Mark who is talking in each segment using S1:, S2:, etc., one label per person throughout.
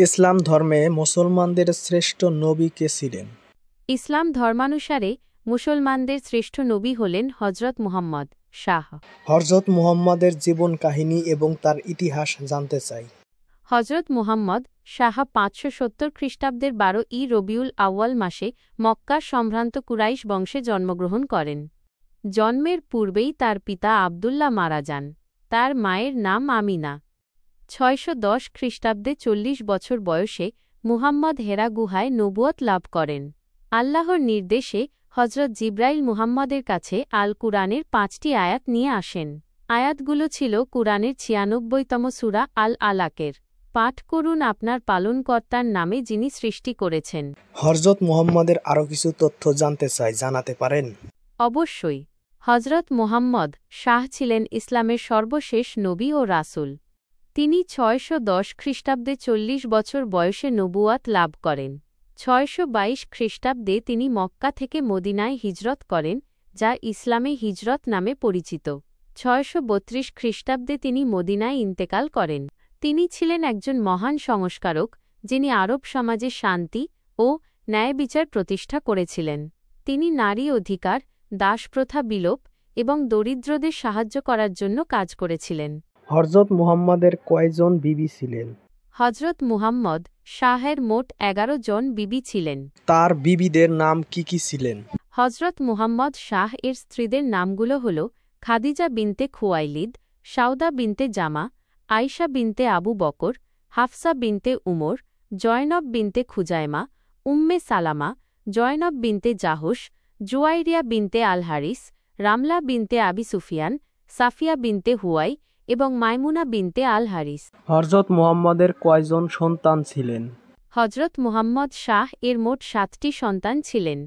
S1: ইসলাম ধর্মে মুসলমানদের শ্রেষ্ঠ নবী কে ছিলেন?
S2: ইসলাম ধর্মানুসারে মুসলমানদের শ্রেষ্ঠ নবী হলেন হজরত মুহাম্মদ শাহ।
S1: হযরত মুহাম্মদের জীবন কাহিনী এবং তার ইতিহাস জানতে চাই।
S2: হজরত মুহাম্মদ শাহ ৫৭০ খ্রিস্টাব্দের ১২ই রবিউল আউয়াল মাসে মক্কার সম্ভ্রান্ত কুরাইশ বংশে জন্মগ্রহণ করেন। জন্মের পূর্বেই তার পিতা আবদুল্লাহ মারা যান। তার মায়ের নাম আমিনা। ৬১০ খ্রিস্টাব্দে ৪০ বছর বয়সে মুহাম্মদ হেরা গুহায় নবুয়ত লাভ করেন। আল্লাহর নির্দেশে হজরত জিব্রাইল মুহাম্মদের কাছে আল কুরআনের ৫টি আয়াত নিয়ে আসেন। আয়াতগুলো ছিল কুরআনের ৯৬তম সূরা আল আলাকের। পাঠ করুন আপনার পালনকর্তার নামে যিনি সৃষ্টি করেছেন।
S1: হযরত মুহাম্মদের আরও কিছু তথ্য জানতে চাই, জানাতে পারেন?
S2: অবশ্যই। হজরত মুহাম্মদ শাহ ছিলেন ইসলামের সর্বশেষ নবী ও রাসূল। তিনি ৬১০ খ্রিস্টাব্দে ৪০ বছর বয়সে নবুয়াত লাভ করেন। ৬২২ খ্রিস্টাব্দে তিনি মক্কা থেকে মদিনায় হিজরত করেন, যা ইসলামে হিজরত নামে পরিচিত। ৬৩২ খ্রিস্টাব্দে তিনি মদিনায় ইন্তেকাল করেন। তিনি ছিলেন একজন মহান সংস্কারক, যিনি আরব সমাজে শান্তি ও ন্যায়বিচার প্রতিষ্ঠা করেছিলেন। তিনি নারী অধিকার, দাসপ্রথা বিলোপ এবং দরিদ্রদের সাহায্য করার জন্য কাজ করেছিলেন।
S1: হযরত মুহাম্মদের কয়জন বিবি ছিলেন?
S2: হজরত মুহাম্মদ শাহের মোট ১১ জন বিবি ছিলেন।
S1: তার বিবিদের নাম কি কি ছিলেন?
S2: হজরত মুহাম্মদ শাহ এর স্ত্রীদের নামগুলো হল খাদিজা বিনতে খুয়াইলিদ, সাউদা বিনতে জামা, আয়শা বিনতে আবু বকর, হাফসা বিনতে উমর, জয়নব বিনতে খুজাইমা, উম্মে সালামা, জয়নব বিনতে জাহশ, জুয়াইরিয়া বিনতে আল হারিস, রামলা বিনতে আবি সুফিয়ান, সাফিয়া বিনতে হুয়াই এবং মাইমুনা বিনতে আল হারিস।
S1: হযরত মুহাম্মদের কয়জন সন্তান ছিলেন?
S2: হজরত মুহাম্মদ শাহ এর মোট ৭টি সন্তান ছিলেন।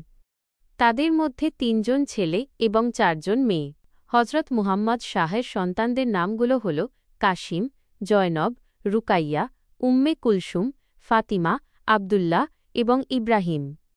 S2: তাদের মধ্যে ৩ জন ছেলে এবং ৪ জন মেয়ে। হজরত মুহাম্মদ শাহের সন্তানদের নামগুলো হল কাসিম, জয়নব, রুকাইয়া, উম্মে কুলসুম, ফাতিমা, আবদুল্লাহ এবং ইব্রাহিম।